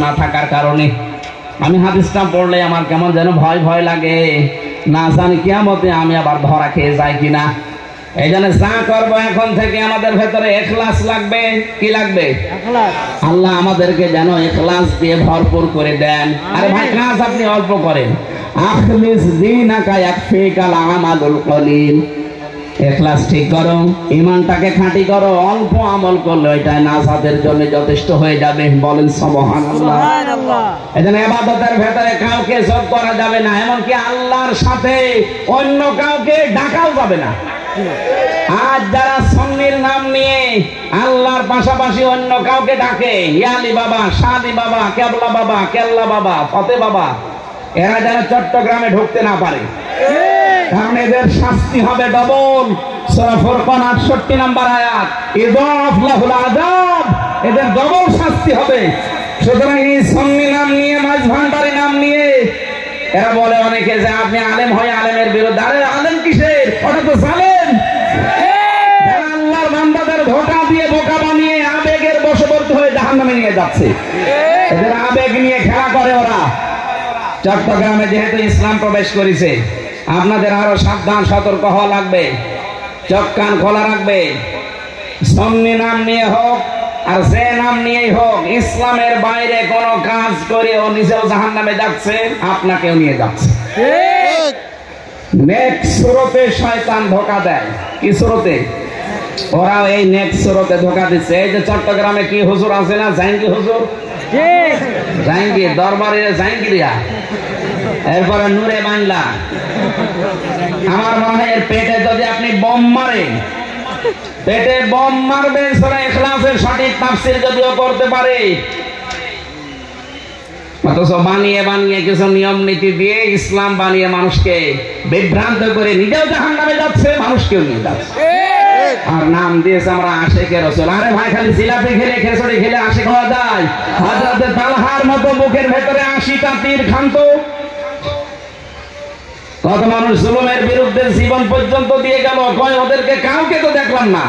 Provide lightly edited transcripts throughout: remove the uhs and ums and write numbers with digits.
না থাকার কারণে আমি হাদিসটা পড়লে আমার কেমন যেন ভয় ভয় লাগে, না জানি কিয়ামতে আমি আবার ধরা খেয়ে যাই কিনা। এই জন্য যা করবো এখন থেকে আমাদের ভেতরে ইখলাস লাগবে। কি লাগবে? আল্লাহ আমাদেরকে যেন ইখলাস দিয়ে ভরপুর করে দেন। আরে ভাই কাজ আপনি অল্প করেন, আখলিস দীনাকা ইয়াকফিকাল আমালুল কলিল। ইখলাস ঠিক করো, ঈমানটাকে খাঁটি করো, অল্প আমল করলে এটাই নাজাতের জন্য যথেষ্ট হয়ে যাবে। বলেন সুবহানাল্লাহ। এজন্য ইবাদতের ভেতরে কাউকে যোগ করা যাবে না, এমনকি আল্লাহর সাথে অন্য কাউকে ডাকাও যাবে না। আজ যারা সুন্নির নাম নিয়ে আল্লাহর পাশাপাশি অন্য কাউকে ডাকে, ইয়ালি বাবা, শাদি বাবা, কেবলা বাবা, কেল্লা বাবা, ফতে বাবা, এরা যেন চট্টগ্রামে ঢুকতে না পারে, কারণ এদের শাস্তি হবে ডবল। সূরা ফুরকান 68 নম্বর আয়াত, ইযাফ লাহুল আযাব, এদের ডবল শাস্তি হবে। সুতরাং এই সুন্নি নাম নিয়ে, মাঝ ভান্ডারি নাম নিয়ে এরা বলে অনেকে যে আপনি আলেম হয় আলেমের বিরুদ্ধে। আরে আলেম কিসের? ওটা তো জালেম। যারা আল্লাহর বান্দাদের ধোঁকা দিয়ে বোকা বানিয়ে আবেগের বশবর্তী হয়ে জাহান্নামে নিয়ে যাচ্ছে, এদের আবেগ নিয়ে খেলা করে ওরা। চট্টগ্রামে যেহেতু ইসলাম প্রবেশ করেছে, আপনাদের আরো সাবধান সতর্ক হওয়া লাগবে, চোখ কান খোলা রাখবে। সুন্নি নাম নিয়ে হোক আর যে নাম নিয়েই হোক, ইসলামের বাইরে কোনো কাজ করে ও নিজেও জাহান্নামে যাচ্ছে, আপনাকেও নিয়ে যাচ্ছে। নেক্সট সুরতে শয়তান ধোঁকা দেয়। কি সুরতে? ওরা এই নেক্সট সুরতে ধোঁকা দিচ্ছে। এই যে চট্টগ্রামে কি হুজুর আছে না, জাহাঙ্গীর হুজুর, জাহাঙ্গীর দরবারে জাহাঙ্গীরিয়া, এরপরে নূরে বাংলা। আমার মনে হয় এর পেটে যদি আপনি বোম মারেন, পেটে বোম মারবেন, সূরা ইখলাসের সঠিক তাফসীর যদিও করতে পারে, অথচ বানিয়ে বানিয়ে কিছু নিয়ম নীতি দিয়ে ইসলাম বানিয়ে মানুষকে বিভ্রান্ত করে নিজেও জাহান্নামে যাচ্ছে, মানুষকেও নিয়ে যাচ্ছে। আর নাম দিয়েছে আমরা আশিকে রাসূল। আরে ভাই, খালি জিলাপি খেলে খেসড়ি খেলে আশিক হওয়া যায়? হযরত তালহার মতো বুকের ভেতরে 80টা তীর খান্ত। কত মানুষ জুলুমের বিরুদ্ধে জীবন পর্যন্ত দিয়ে গেল, কয় ওদেরকে কাউকে তো দেখলাম না।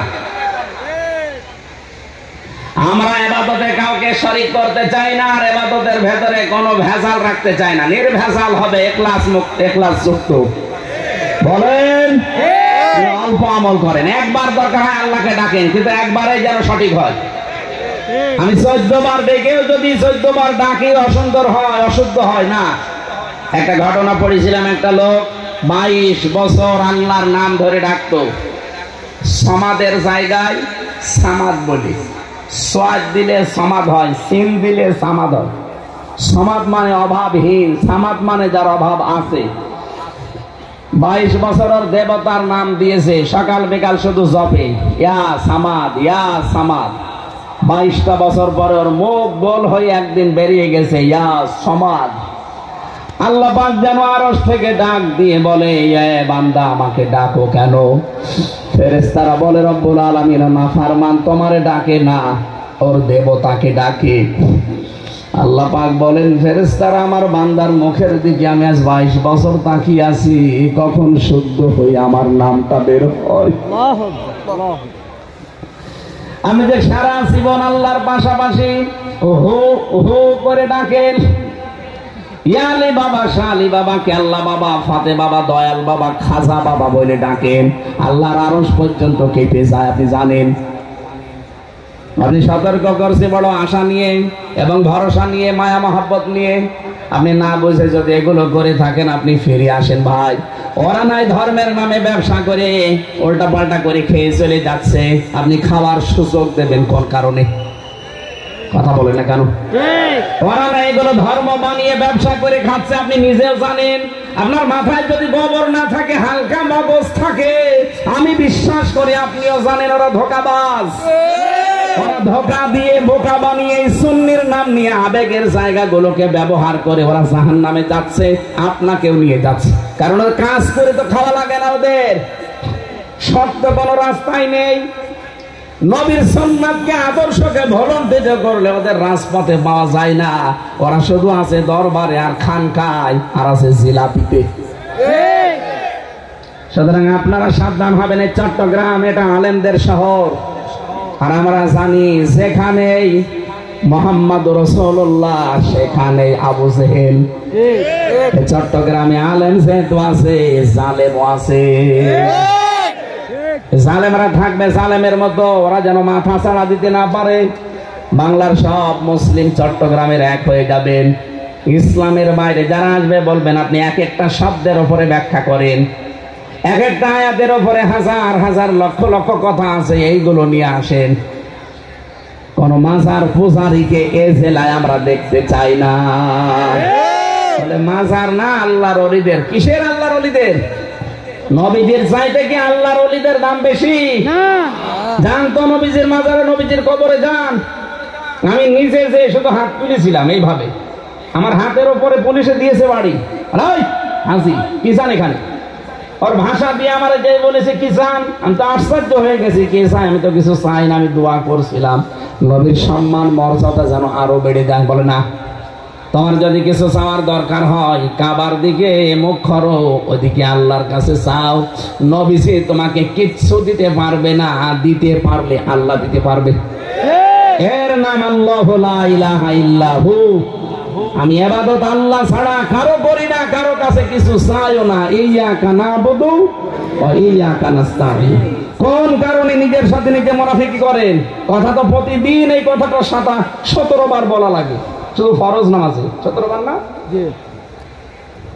আমরা ইবাদতে কাউকে শরীক করতে চাই না, আর ইবাদতের ভেতরে কোনো ভেজাল রাখতে চাই না। নির্ভেজাল হবে, ইখলাস মুক্ত, ইখলাস যুক্ত। বলেন, অল্প আমল করেন, একবার দরকার হয় আল্লাহকে ডাকেন, কিন্তু একবারেই যেন সঠিক হয়। আমি 14 বার ডেকেও যদি 14 বার ডাকি অসুন্দর হয়, অশুদ্ধ হয় না। একটা ঘটনা পড়েছিলাম, একটা লোক 22 বছর আল্লাহর নাম ধরে ডাকতো, সমাদের জায়গায় সামাদ বলি, সোয়াদ দিলে সমাদ হয়, সিন দিলে সামাদ হয়। সমাদ মানে অভাবহীন, সামাদ মানে যার অভাব আছে। 22 বছরের দেবতার নাম দিয়েছে, সকাল বিকাল শুধু জপে, ইয়া সামাদ, ইয়া সামাদ। 22টা বছর পরে ওর মুখ গোল হয়ে একদিন বেরিয়ে গেছে, ইয়া সমাদ। আল্লাহ পাক যেন আরশ থেকে ডাক দিয়ে বলে, এ বান্দা আমাকে ডাকো কেন? ফেরেশতারা বলে, রব্বুল আলামিন নাফরমান তোমারে ডাকে না, ওর দেবতাকে ডাকে। আল্লাহ পাক বলেন, ফেরেশতারা আমার বান্দার মুখের দিকে আমি আজ 22 বছর তাকিয়ে আছি, কখন শুদ্ধ হয়ে আমার নামটা বের হয়। আমি যে সারা জীবন আল্লাহর পাশাপাশি ওহো ওহো করে ডাকেন, ইয়ালি বাবা, শালি বাবা, কেল্লা বাবা, ফাতে বাবা, দয়াল বাবা, খাজা বাবা বলে ডাকেন, আল্লাহর আরশ পর্যন্ত কেঁপে যায়। আপনি জানেন? আপনি সতর্ক করছে বড় আশা নিয়ে এবং ভরসা নিয়ে, মায়া মহব্বত নিয়ে। আপনি না বুঝে যদি এগুলো করে থাকেন, আপনি ফিরে আসেন ভাই। ওরা নাই ধর্মের নামে ব্যবসা করে উল্টা পাল্টা করে খেয়ে চলে যাচ্ছে, আপনি খাওয়ার সুযোগ দেবেন কোন কারণে? কথা বলে না কেন? ওরা না এগুলো ধর্ম বানিয়ে ব্যবসা করে খাচ্ছে, আপনি নিজেও জানেন। আপনার মাথায় যদি গোবর না থাকে, হালকা মগজ থাকে, আমি বিশ্বাস করি আপনিও জানেন ওরা ধোঁকাবাজ। ওরা ধোঁকা দিয়ে বোকা বানিয়ে সুন্নির নাম নিয়ে আবেগের জায়গাগুলোকে ব্যবহার করে ওরা জাহান্নামে যাচ্ছে, আপনাকেও নিয়ে যাচ্ছে। কারণ ওর কাজ করে তো খাওয়া লাগে না, ওদের শক্ত কোনো রাস্তাই নেই। নবীর সুন্নাতকে আদর্শকে ভলন্টিত করলে ওদের রাজপথে পাওয়া যায় না। ওরা শুধু আছে দরবারে আর খানকায়, আর আছে জিলাপিতে। সুতরাং আপনারা সাবধান হবেন। এই চট্টগ্রাম এটা আলেমদের শহর, আর আমরা জানি যেখানেই মোহাম্মদ রাসূলুল্লাহ, সেখানে আবু জেহেল। চট্টগ্রামে আলেম যেহেতু আছে, জালেমও আছে। জালেমরা থাকবে জালেমের মতো, ওরা যেন মাথা ছাড়া দিতে না পারে। বাংলার সব মুসলিম চট্টগ্রামের এক হয়ে যাবেন। ইসলামের বাইরে যারা আসবে বলবেন আপনি এক একটা শব্দের উপরে ব্যাখ্যা করেন, এক একটা আয়াতের উপরে হাজার হাজার লক্ষ লক্ষ কথা আছে, এইগুলো নিয়ে আসেন। কোন মাজার পূজারীকে এ জেলায় আমরা দেখতে চাই না। মাজার না, আল্লাহর ওলিদের। কিসের আল্লাহর ওলিদের? নবীদের চাইতে কি আল্লাহর ওলিদের দাম বেশি? যান তো নবীজির মাজারে, নবীজির কবরে যান। আমি নিজে যে শুধু হাত তুলেছিলাম এইভাবে, আমার হাতের উপরে পুলিশে দিয়েছে বাড়ি। হাসি কিষান এখানে ওর ভাষা দিয়ে আমার যে বলেছে কিষান, আমি তো আশ্চর্য হয়ে গেছি। কে চাই? আমি তো কিছু চাই না, আমি দোয়া করছিলাম নবীর সম্মান মর্যাদা যেন আরো বেড়ে যায়। বলে না, তোমার যদি কিছু চাওয়ার দরকার হয় কাবার দিকে মুখ করো, ওদিকে আল্লাহর কাছে চাও। নবীজি তোমাকে কিচ্ছু দিতে পারবে না, দিতে পারলে আল্লাহ দিতে পারবে। এর নাম আল্লাহু লা ইলাহা ইল্লাহু। আমি ইবাদত আল্লাহ ছাড়া কারো করি না, কারো কাছে কিছু চাইও না। ইয়াকা নাবুদু ওয়া ইয়াকা নাস্তাঈন। কোন কারণে নিজের সাথে নিজে মুনাফিকি করেন? কথা তো প্রতিদিন এই কথাটা 17 বার বলা লাগে, শুধু ফরজ নামাজে 17 বার না।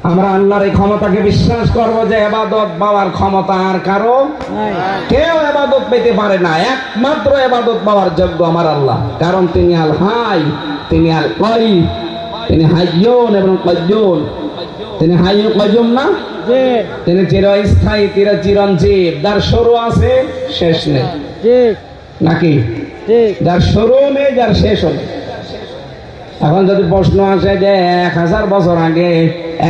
আমরা আল্লাহর এই ক্ষমতাকে বিশ্বাস করব যে ইবাদত পাওয়ার ক্ষমতা আর কারো নাই। কেউ ইবাদত পেতে পারে না, একমাত্র ইবাদত পাওয়ার যোগ্য আমার আল্লাহ। কারণ তিনি আল হাই, তিনি আল কাইয়ুম, তিনি হাইয়ুন এবং কাইয়ুম। তিনি হাইয়ুন কাইয়ুম না, তিনি চিরস্থায়ী, চিরঞ্জীব, যার শুরু আছে শেষ নেই। ঠিক নাকি? যার শুরু নেই, যার শেষ নেই। এখন যদি প্রশ্ন আসে যে 1000 বছর আগে,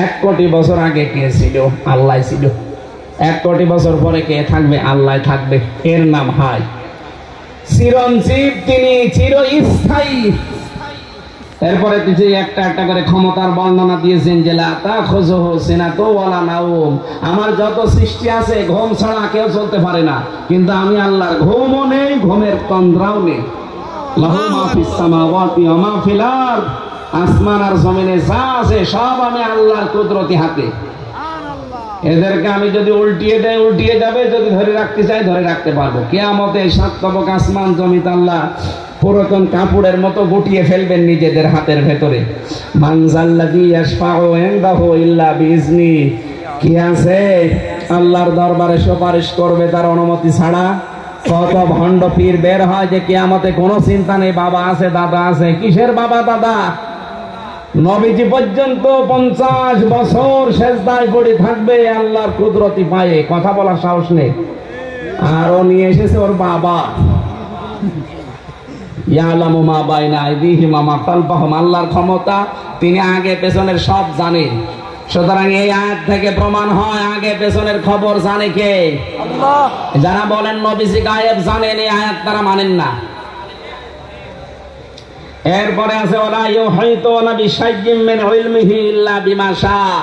1 কোটি বছর আগে কে ছিল? আল্লাহ ছিল। 1 কোটি বছর পরে কে থাকবে? আল্লাহ থাকবে। এর নাম হাই, চিরঞ্জীব, তিনি চিরস্থায়ী। এরপরে তিনি একটা একটা করে ক্ষমতার বর্ণনা দিয়েছেন যে লা তাখুযুহু সিনাতুন ওয়ালা নাওম। আমার যত সৃষ্টি আছে ঘুম ছাড়া কেউ চলতে পারে না, কিন্তু আমি আল্লাহর ঘুমও নেই, ঘুমের তন্দ্রাও নেই। লাহু মা ফিস সামাওয়াতি ওয়া মা ফিল আরদ। আসমান আর জমিনে যা আছে সব আমি আল্লাহর কুদরতি হাতে। এদেরকে আমি যদি উল্টিয়ে দেই উল্টিয়ে যাবে, যদি ধরে রাখতে চাই ধরে রাখতে পারবো। কিয়ামতে 7 তবক আসমান জমিন আল্লাহ পুরাতন কাপড়ের মতো গুটিয়ে ফেলবেন নিজেদের হাতের ভেতরে। মানজাল্লাযী ইয়াশফাউ ইনদাহু ইল্লা বিইজনি। কি আছে আল্লাহর দরবারে সুপারিশ করবে তার অনুমতি ছাড়া? কত ভণ্ড পীর বের হয় যে কিয়ামতে কোনো চিন্তা নেই, বাবা আছে দাদা আছে। কিসের বাবা দাদা? নবীজি পর্যন্ত 50 বছর সেজদায় পড়ে থাকবে আল্লাহর কুদরতি পায়ে, কথা বলার সাহস নেই। আর ও নিয়ে এসেছে ওর বাবা। ইয়ালামু মা বাইনা আইদিহিম ওয়া মা খালফাহুম। আল্লাহর ক্ষমতা, তিনি আগে পেছনের সব জানেন। সুতরাং এই আয়াত থেকে প্রমাণ হয় আগে পেছনের খবর জানে কে? আল্লাহ। যারা বলেন নবীজি গায়েব জানেন, এই আয়াত তারা মানেন না। এরপরে আছে ওয়ালা ইউহিতুনা বিশাইয়্যিম মিন ইলমিহি ইল্লা বিমা শাআ।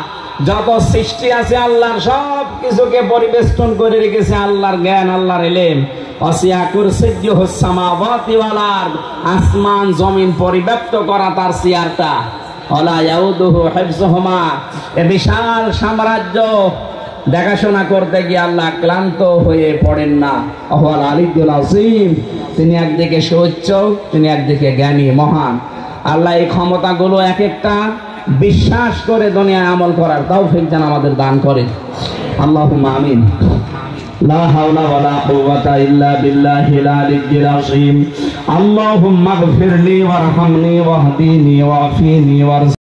যত সৃষ্টি আছে আল্লাহর সব কিছুকে পরিবেষ্টন করে রেখেছে আল্লাহর জ্ঞান, আল্লাহর ইলম। ওয়াসিয়া কুরসিয়্যুহুস সামাওয়াতি ওয়াল আরদ। আসমান জমিন পরিব্যাপ্ত করা তার চেয়ারটা। ওয়ালা ইয়াউদুহু হিফযুহুমা। এই বিশাল সাম্রাজ্য দেখাশোনা করতে গিয়ে আল্লাহ ক্লান্ত হয়ে পড়েন না। ওয়াল আলিয়্যুল আযীম। তিনি একদিকে সুউচ্চ, তিনি একদিকে জ্ঞানী মহান। আল্লাহ এই ক্ষমতাগুলো এক একটা বিশ্বাস করে দুনিয়ায় আমল করার তৌফিক যেন আমাদের দান করেন। আল্লাহুম্মা আমিন। লা হাওলা ওয়ালা কুওয়াতা ইল্লা বিল্লাহিল আলিয়্যিল আযীম। আল্লাহুম্মা ইগফিরলি ওয়ারহামনি ওয়াহদিনি ওয়াফিনি ওয়ারযুকনি।